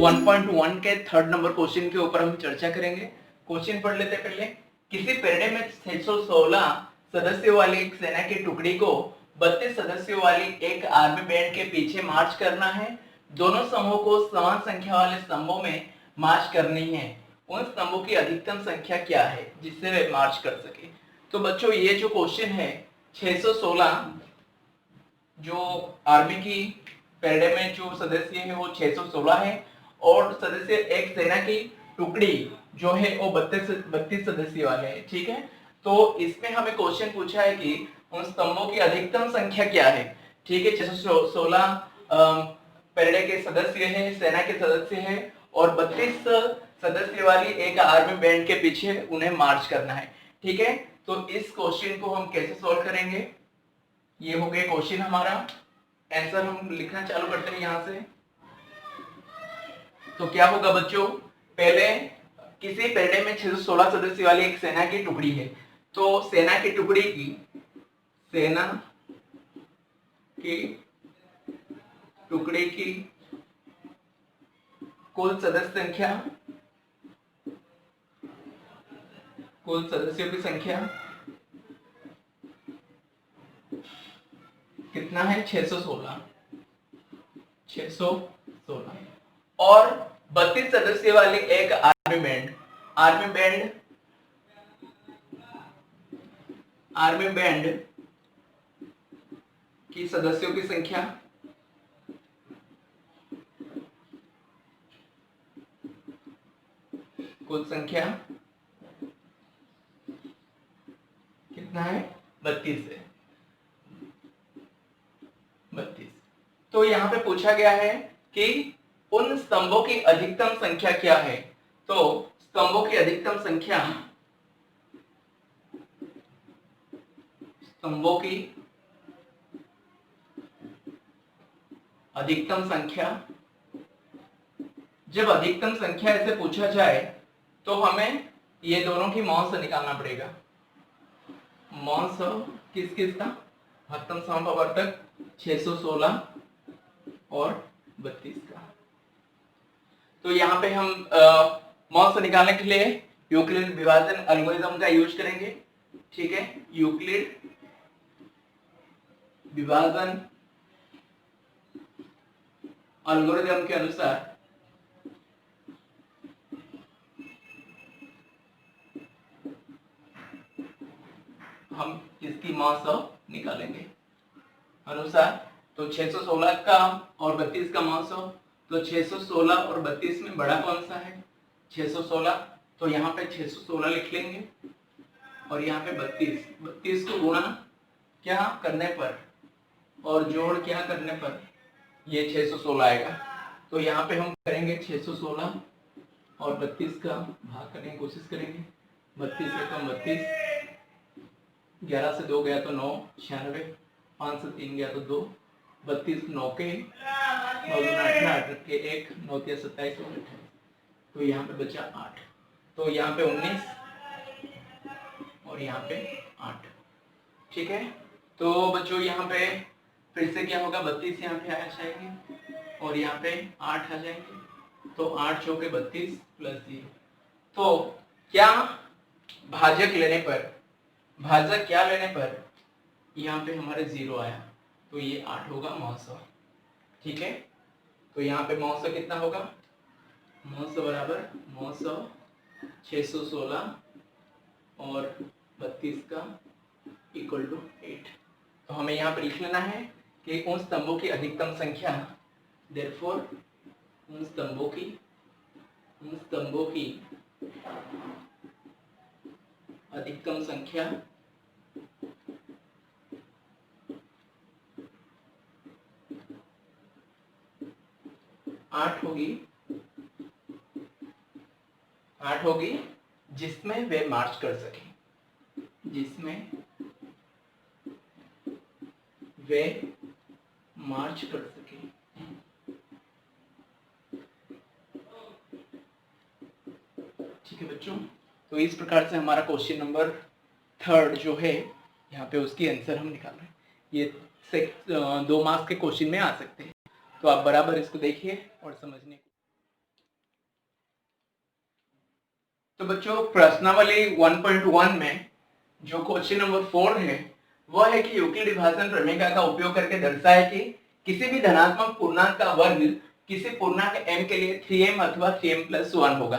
1.1 के third number question के ऊपर हम चर्चा करेंगे। क्वेश्चन पढ़ लेते पहले। किसी पेड़े में 616 सदस्यों वाली एक सेना की टुकड़ी को 32 सदस्यों वाली एक आर्मी बैंड के पीछे मार्च करना है। दोनों समूह को समान संख्या वाले स्तंभों में मार्च करनी है। उन स्तंभों की अधिकतम संख्या क्या है जिससे वे मार्च कर सके। तो बच्चों ये जो क्वेश्चन है 616 जो आर्मी की पेड़े में जो सदस्य है वो 616 है और सदस्य एक सेना की टुकड़ी जो है वो 32 सदस्य वाले हैं। ठीक है, तो इसमें हमें क्वेश्चन पूछा है कि उन स्तंभों की अधिकतम संख्या क्या है। ठीक है, 616 पेड़े के सदस्य है, सेना के सदस्य है और 32 सदस्य वाली एक आर्मी बैंड के पीछे उन्हें मार्च करना है। ठीक है, तो इस क्वेश्चन को हम कैसे सॉल्व करेंगे, ये हो गया क्वेश्चन हमारा। आंसर हम लिखना चालू करते हैं यहां से। तो क्या होगा बच्चों, पहले किसी पेड़े में 616 सदस्य वाली एक सेना की टुकड़ी है, तो सेना की टुकड़ी की कुल सदस्यों की संख्या कितना है, 616 और 32 सदस्य वाली एक आर्मी बैंड की सदस्यों की संख्या कुल संख्या कितना है, 32 है। 32। तो यहाँ पे पूछा गया है कि उन स्तंभों की अधिकतम संख्या क्या है। तो स्तंभों की अधिकतम संख्या जब अधिकतम संख्या ऐसे पूछा जाए तो हमें ये दोनों की मौन से निकालना पड़ेगा। मौन से किस का, महत्तम समपवर्तक 616 और 32 का। तो यहाँ पे हम मौन से निकालने के लिए यूक्लिड विभाजन एल्गोरिथम का यूज करेंगे। ठीक है, यूक्लिड विभाजन एल्गोरिथम के अनुसार हम इसकी मास निकालेंगे अनुसार। तो 616 का और 32 का मास हो, तो 616 और 32 में बड़ा कौन सा है, 616। तो यहाँ पे 616 लिख लेंगे और यहाँ पे 32 को गुणा क्या करने पर और जोड़ क्या करने पर ये 616 आएगा। तो यहाँ पे हम करेंगे 616 और 32 का भाग करने की कोशिश करेंगे। 32 से कम 32, 11 से 2 गया तो 9, 96, 5 से 3 गया तो 2, 32 9 के 9 8 के 1, 9 के 27 और 28। तो यहाँ पे बचा 8। तो यहाँ पे 19 और यहाँ पे 8। ठीक है, तो बच्चों यहाँ पे फिर से क्या होगा, 32 यहाँ पे आ जाएंगे और यहाँ पे 8 आ जाएंगे। तो 8 चौके 32 प्लस 0। तो क्या भाजक लेने पर यहाँ पे हमारे 0 आया, तो ये 8 होगा मौसम। ठीक है, तो यहाँ पे मौसम कितना होगा, मौसम बराबर मौसम 616 और 32 का इक्वल टू 8। तो हमें यहाँ पर लिख लेना है कि उन स्तंभों की अधिकतम संख्या, देयरफॉर उन स्तंभों की अधिकतम संख्या 8 होगी जिसमें वे मार्च कर सके, ठीक है बच्चों। तो इस प्रकार से हमारा क्वेश्चन नंबर थर्ड जो है यहाँ पे उसकी आंसर हम निकाल रहे हैं। ये 2 मार्क्स के क्वेश्चन में आ सकते हैं, तो आप बराबर इसको देखिए और समझने तो बच्चों प्रश्नावली 1.1 में जो क्वेश्चन नंबर 4 है वह है कि यूक्लिड विभाजन प्रमेय का उपयोग करके दर्शाए कि किसी भी धनात्मक पूर्णांक का वर्ग किसी पूर्णांक m के लिए 3m अथवा 3m+1 होगा।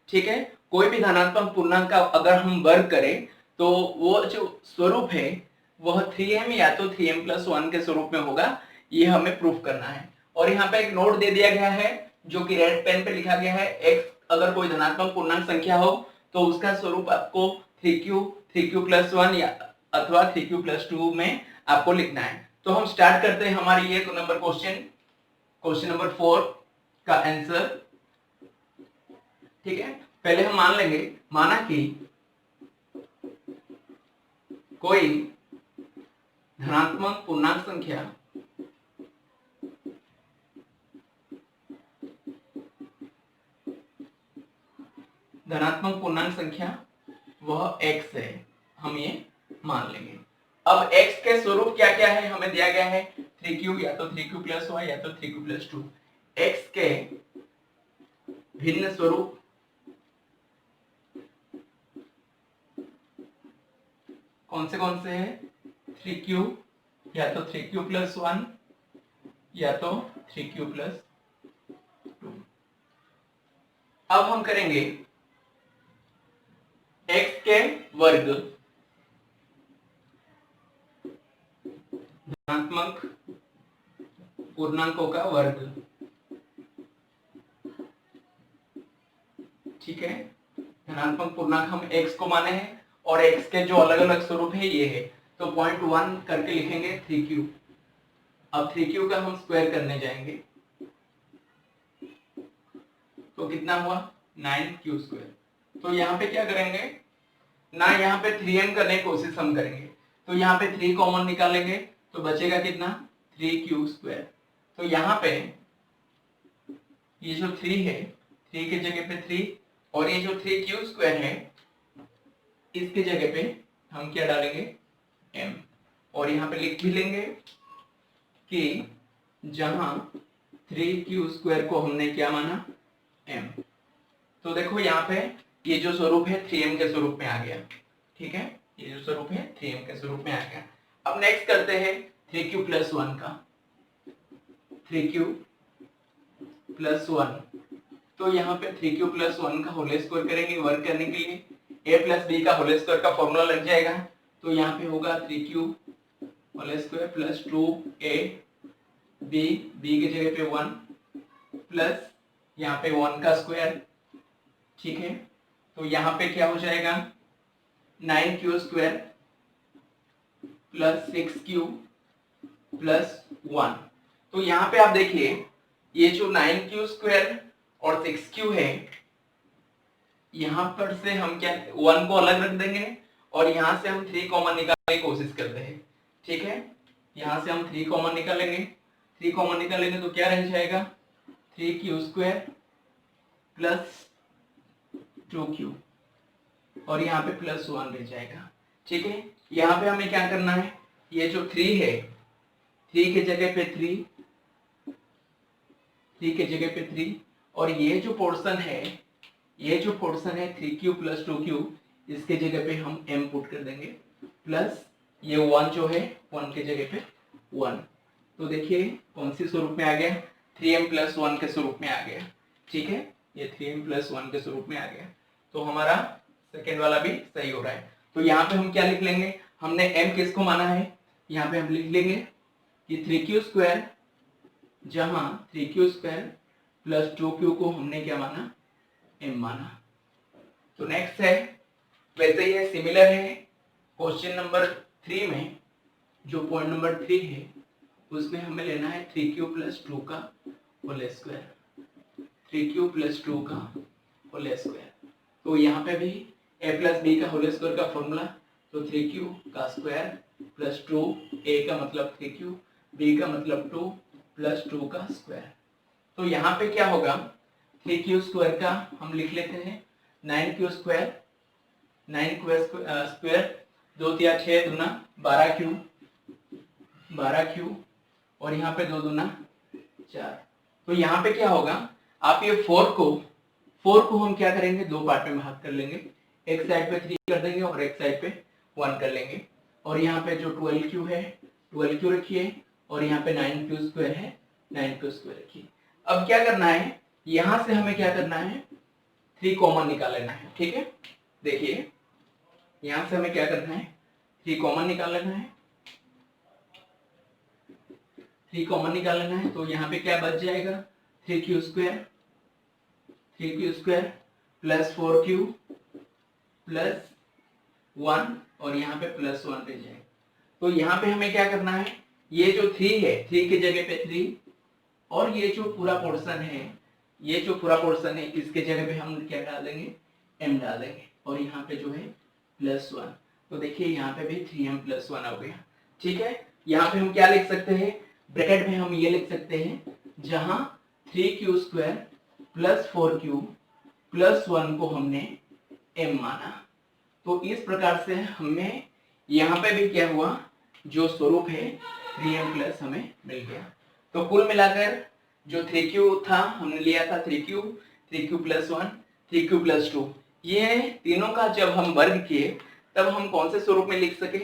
ठीक है, कोई भी धनात्मक पूर्णांक का अगर हम वर्ग करें तो वो जो स्वरूप है वह 3m या तो 3m+1 के स्वरूप में होगा, ये हमें प्रूफ करना है। और यहाँ पे एक नोट दे दिया गया है जो कि रेड पेन पे लिखा गया है, x अगर कोई धनात्मक पूर्णांक संख्या हो तो उसका स्वरूप आपको 3q+1 या अथवा 3q+2 में आपको लिखना है। तो हम स्टार्ट करते हैं हमारी ये क्वेश्चन नंबर 4 का आंसर। ठीक है, पहले हम माना कि कोई धनात्मक पूर्णांक संख्या वह x है, हम ये मान लेंगे। अब x के स्वरूप क्या क्या है हमें दिया गया है, 3q या तो 3q+1 या तो 3q+2। x के भिन्न स्वरूप कौन से हैं, 3q या तो 3q+1 या तो 3q+2। अब हम करेंगे x के वर्ग धनात्मक पूर्णांकों का वर्ग। ठीक है, धनात्मक पूर्णांक हम x को माने हैं और x के जो अलग अलग स्वरूप है ये है, तो 0.1 करके लिखेंगे 3q। अब 3q का हम स्क्वायर करने जाएंगे तो कितना हुआ 9q²। तो यहाँ पे क्या करेंगे ना, यहाँ पे 3m करने की कोशिश हम करेंगे तो यहाँ पे 3 कॉमन निकालेंगे तो बचेगा कितना 3q²। तो यहाँ पे ये जो 3 है 3 की जगह पे 3 और ये जो 3q² है इसकी जगह पे हम क्या डालेंगे m, और यहाँ पे लिख भी लेंगे कि जहां 3q² को हमने क्या माना m। तो देखो यहाँ पे ये जो स्वरूप है 3m के स्वरूप में आ गया। ठीक है, ये जो स्वरूप है 3m के स्वरूप में आ गया। अब नेक्स्ट करते हैं 3q+1 का। 3q+1 तो यहाँ पे 3q+1 का होल स्क्वायर करेंगे वर्क करने के लिए, a+b का होल स्क्वायर का फॉर्मूला लग जाएगा। तो यहाँ पे होगा 3q² + 2ab, b की जगह पे 1 प्लस यहाँ पे 1 का स्क्वायर। ठीक है, तो यहाँ पे क्या हो जाएगा 9q² + 6q + 1। तो यहाँ पे आप देखिए ये जो 9q² और 6q है यहाँ पर से हम क्या 1 को अलग रख देंगे और यहाँ से हम 3 कॉमन निकालने की कोशिश करते हैं। ठीक है, यहाँ से हम 3 कॉमन निकालेंगे तो क्या रह जाएगा 3q² + 2q और यहाँ पे +1 रह जाएगा। ठीक है, यहाँ पे हमें क्या करना है, ये जो 3 है 3 की जगह पे 3 और ये जो पोर्शन है 3q + 2q इसके जगह पे हम m पुट कर देंगे प्लस ये 1 जो है 1 की जगह पे 1। तो देखिए कौन सी स्वरूप में आ गया 3m+1 के स्वरूप में आ गया। ठीक है, ये 3m+1 के स्वरूप में आ गया। तो हमारा सेकेंड वाला भी सही हो रहा है। तो यहाँ पे हम क्या लिख लेंगे, हमने m किसको माना है, यहाँ पे हम लिख लेंगे कि 3q², जहां 3q² + 2q को हमने क्या माना m माना। तो नेक्स्ट है वैसे ही सिमिलर है क्वेश्चन नंबर 3 में, जो पॉइंट नंबर 3 है उसमें हमें लेना है 3q + 2 का होल स्क्वायर, 3q + 2 का होल स्क्वायर। तो यहाँ पे भी a + b का होल स्क्वायर का फॉर्मूला, तो 3q का स्क्वायर + 2, a का मतलब 3q, b का मतलब 2 + 2 का स्क्वायर। तो यहाँ पे क्या होगा 3q² का हम लिख लेते हैं 9q², 2 × 6 = 12q और यहाँ पे 2 × 4। तो यहाँ पे क्या होगा, आप ये 4 को 4 को हम क्या करेंगे, दो पार्ट में भाग कर लेंगे, एक साइड पे 3 कर देंगे और एक साइड पे 1 कर लेंगे। और यहाँ पे जो 12q है 12q रखिए और यहाँ पे 9q² है 9q² रखिए। अब क्या करना है, यहाँ से हमें क्या करना है, 3 कॉमन निकाल लेना है। ठीक है, देखिए यहाँ से हमें क्या करना है, 3 कॉमन निकाल लेना है। 3 कॉमन निकाल लेना है तो यहाँ पे क्या बच जाएगा, 3q² प्लस 4q प्लस 1 और यहाँ पे प्लस 1 रह जाएगा। तो यहाँ पे हमें क्या करना है, ये जो 3 है 3 की जगह पे 3 और ये जो पूरा पोर्शन है, ये जो पूरा पोर्शन है इसके जगह पे हम क्या डाल देंगे, m डाल देंगे और यहाँ पे जो है प्लस 1। तो देखिए यहाँ पे भी 3m प्लस 1 हो गया। ठीक है, यहाँ पे हम क्या लिख सकते हैं, ब्रैकेट में हम ये लिख सकते हैं, जहां 3q² प्लस 4q प्लस 1 को हमने m माना। तो इस प्रकार से हमें यहाँ पे भी क्या हुआ, जो स्वरूप है 3m प्लस हमें मिल गया। तो कुल मिलाकर जो 3q था हमने लिया था 3q प्लस 1 3q प्लस 2, ये तीनों का जब हम वर्ग किए तब हम कौन से स्वरूप में लिख सके,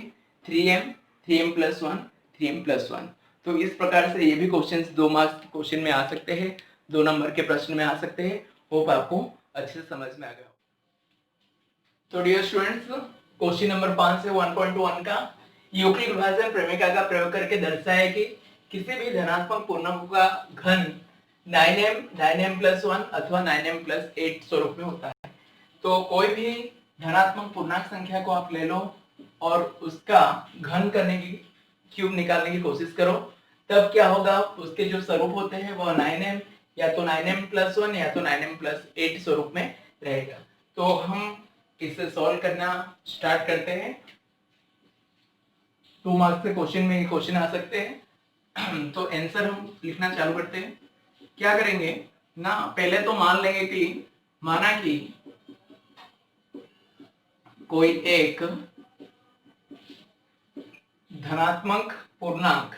3m प्लस 1 3m प्लस 1। तो इस प्रकार से ये भी क्वेश्चन 2 मार्क्स के क्वेश्चन में आ सकते हैं, 2 नंबर के प्रश्न में आ सकते हैं। होप आपको अच्छे से समझ में आ गया। तो डियर स्टूडेंट्स, क्वेश्चन नंबर 5 से 1.1 का यूक्लिड विभाजन प्रमेय का प्रयोग करके दर्शाया कि किसी भी धनात्मक पूर्णांक का घन 9m प्लस 1 अथवा 9m प्लस 8 स्वरूप में होता है। तो कोई भी धनात्मक पूर्णांक संख्या को आप ले लो और उसका घन करने की, क्यूब निकालने की कोशिश करो, तब क्या होगा, उसके जो स्वरूप होते हैं वो 9m या तो 9m प्लस 1 या तो 9m प्लस 8 स्वरूप में रहेगा। तो हम इसे सॉल्व करना स्टार्ट करते हैं। 2 मार्क्स के क्वेश्चन में ये क्वेश्चन आ सकते हैं। तो आंसर हम लिखना चालू करते हैं। क्या करेंगे ना, पहले तो मान लेंगे कि माना कि कोई एक धनात्मक पूर्णांक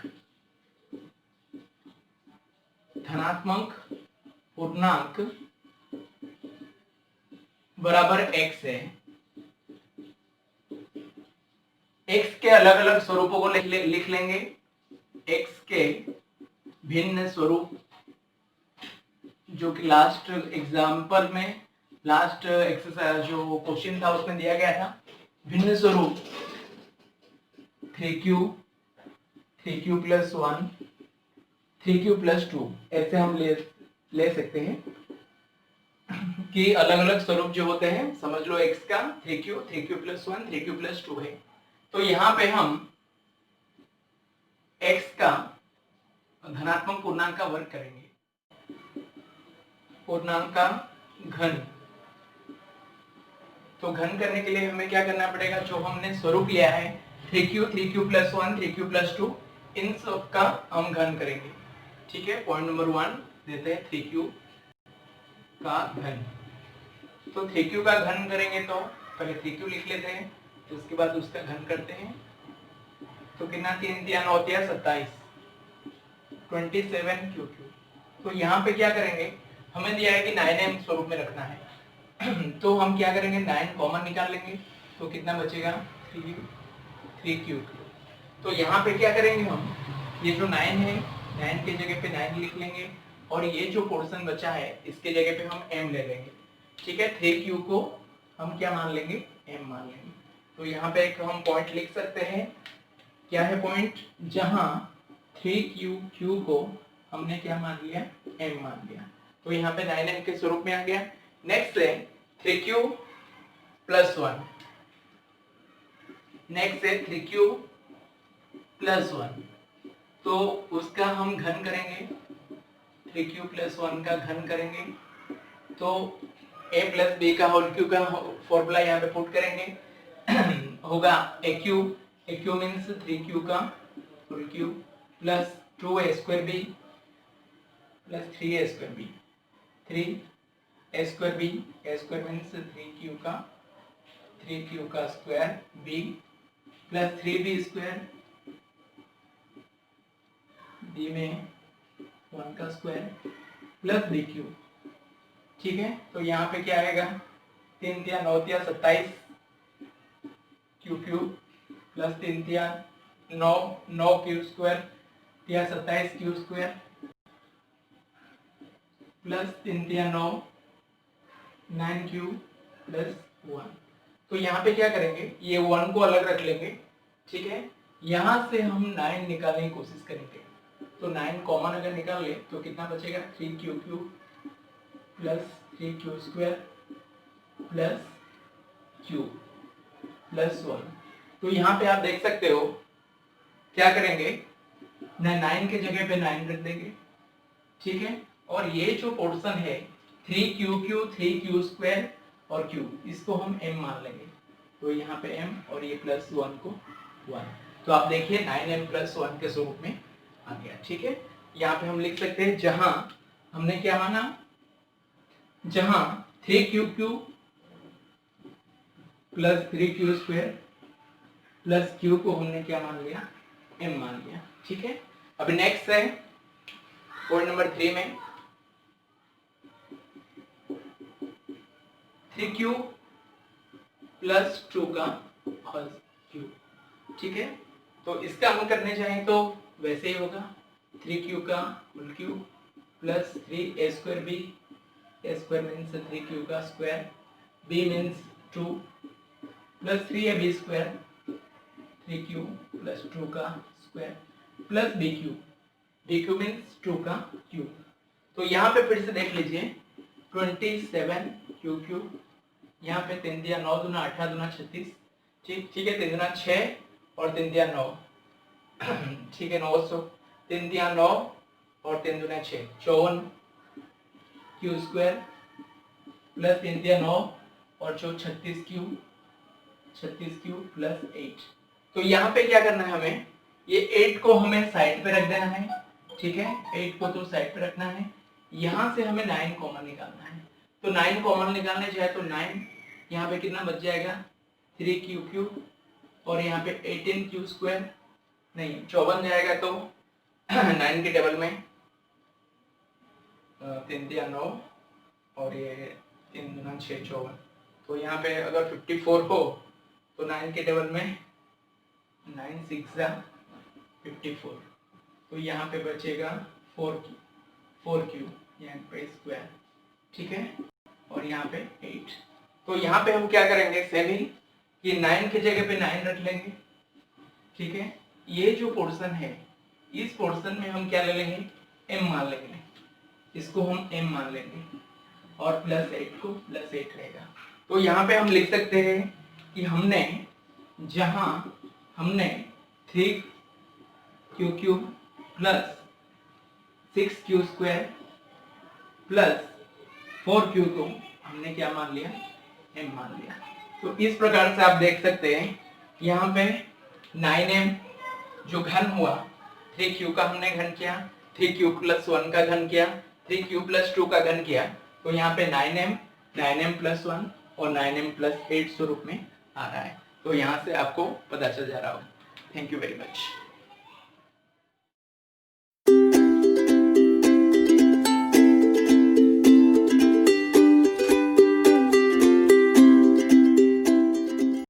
बराबर x है। x के अलग अलग स्वरूपों को लिख लेंगे, x के भिन्न स्वरूप, जो कि लास्ट एग्जाम्पल में, लास्ट एक्सरसाइज जो क्वेश्चन था उसमें दिया गया था, भिन्न स्वरूप 3q प्लस 1 3q प्लस 2, ऐसे हम ले सकते हैं कि अलग अलग स्वरूप जो होते हैं, समझ लो x का 3q प्लस 1 3q प्लस 2 है। तो यहाँ पे हम x का धनात्मक पूर्णांक का वर्ग करेंगे, पूर्णांक का घन। तो घन करने के लिए हमें क्या करना पड़ेगा, जो हमने स्वरूप लिया है 3q प्लस 1 3q प्लस 2, इन सब का हम घन करेंगे। ठीक है, पॉइंट नंबर 1 देते हैं 3q का घन। तो 3q का घन करेंगे तो पहले 3q लिख लेते हैं, उसके बाद उसका घन करते हैं। तो कितना, 3 3 होती है 27 27q। तो यहाँ पे क्या करेंगे, हमें दिया है कि 9m स्वरूप में रखना है। तो हम क्या करेंगे, 9 कॉमन निकाल लेंगे तो कितना बचेगा, 3q। तो यहाँ पे क्या करेंगे हम, ये जो 9 है 9 के जगह पे 9 लिख लेंगे और ये जो पोर्शन बचा है इसके जगह पे हम m ले लेंगे। ठीक है, 3q को हम क्या मान लेंगे, m मान लेंगे। तो यहाँ पे एक हम पॉइंट लिख सकते हैं, क्या है पॉइंट, जहां 3q को हमने क्या मान लिया, m मान लिया। तो यहाँ पे 9m के स्वरूप में आ गया। नेक्स्ट है 3q प्लस 1, नेक्स्ट है 3q प्लस 1, तो उसका हम घन करेंगे, 3q प्लस 1 का घन करेंगे। तो a प्लस बी का होल क्यूब का फॉर्मूला यहाँ पे पुट करेंगे, होगा aq मीन्स 3q का whole cube plus 2a square b plus 3a square b, 3a square b, a square means 3q का square b plus 3b square, b में 1 का स्क्वायर प्लस bq। ठीक है, तो यहाँ पे क्या आएगा 3 तिया 9 तिया 27 क्यू क्यूब प्लस 3 तिया 9 9 क्यू स्क्वायर तिया 27 क्यू स्क्वायर प्लस 3 तिया 9 9 क्यू प्लस 1। तो यहाँ पे क्या करेंगे, ये 1 को अलग रख लेंगे, ठीक है। यहाँ से हम 9 निकालने की कोशिश करेंगे, तो 9 कॉमन अगर निकाल ले तो कितना बचेगा 3 Q cube plus 3 Q square plus Q plus 1। तो यहाँ पे आप देख सकते हो क्या करेंगे, 9 के जगह पे 9 रख देंगे, ठीक है। और ये जो पोर्शन है 3 क्यू क्यू 3 क्यू स्क्वायर और क्यू, इसको हम m मान लेंगे, तो यहाँ पे m और ये प्लस 1 को 1। तो आप देखिए 9m प्लस 1 के स्वरूप में आ गया, ठीक है। यहाँ पे हम लिख सकते हैं जहां हमने क्या माना, जहां 3 Q Q plus 3 Q square plus Q को हमने क्या मान लिया, m मान लिया, ठीक है। अभी नेक्स्ट है पॉइंट नंबर 3 में 3 क्यू प्लस 2 का होल क्यूब, ठीक है। तो इसका हम करने चाहें तो वैसे ही होगा 3 क्यू का whole cube plus 3 a square b, a square means 3 q का square, b means 2 plus 3ab square 3 q plus 2 का square plus b q means 2 का क्यूब। तो यहाँ पे फिर से देख लीजिए 27 क्यू क्यूब, यहाँ पे 3 दिया 9 दूना 18 दूना 36, ठीक है, 3 दूना 6 और 3 दिया 9, ठीक है, 900, 3 दिया 9 और 3 दूना 6 54 क्यू स्क्वायर प्लस 3 दिया 9 और 36 क्यू प्लस 8। तो यहाँ पे क्या करना है हमें, ये 8 को हमें साइड पे रख देना है, ठीक है, 8 को तो साइड पे रखना है। यहाँ से हमें 9 कॉमन निकालना है, तो 9 कॉमन निकालने जाए तो 9 यहाँ पे कितना बच जाएगा 3 क्यू क्यूब और यहाँ पे 18 क्यू स्क्वायर, नहीं 54 जाएगा तो 9 के टेबल में 3 दिया 9 और ये 3 दूना 6 54। तो यहाँ पे अगर 54 हो तो 9 के टेबल में 9 6 54, तो यहाँ पे बचेगा 4 क्यू यहाँ पे स्क्वायर, ठीक है, और यहाँ पे 8। तो यहाँ पे हम क्या करेंगे सेम ही कि 9 की जगह पे 9 रख लेंगे, ठीक है। ये जो पोर्शन है इस पोर्शन में हम क्या ले लेंगे, m मान लेंगे, इसको हम m मान लेंगे और प्लस 8 को प्लस 8 रहेगा। तो यहाँ पे हम लिख सकते हैं कि हमने जहां हमने 3 Q cube plus 6 Q square plus 4 Q को हमने क्या मान लिया, m मान लिया। तो इस प्रकार से आप देख सकते हैं यहाँ पे 9m जो घन हुआ 3 क्यू का हमने घन किया, 3 क्यू प्लस 1 का घन किया, 3 क्यू प्लस 2 का घन किया, तो यहाँ पे 9m प्लस 1 और 9m प्लस 8 स्वरूप में आ रहा है। तो यहाँ से आपको पता चल जा रहा होगा। Thank you very much.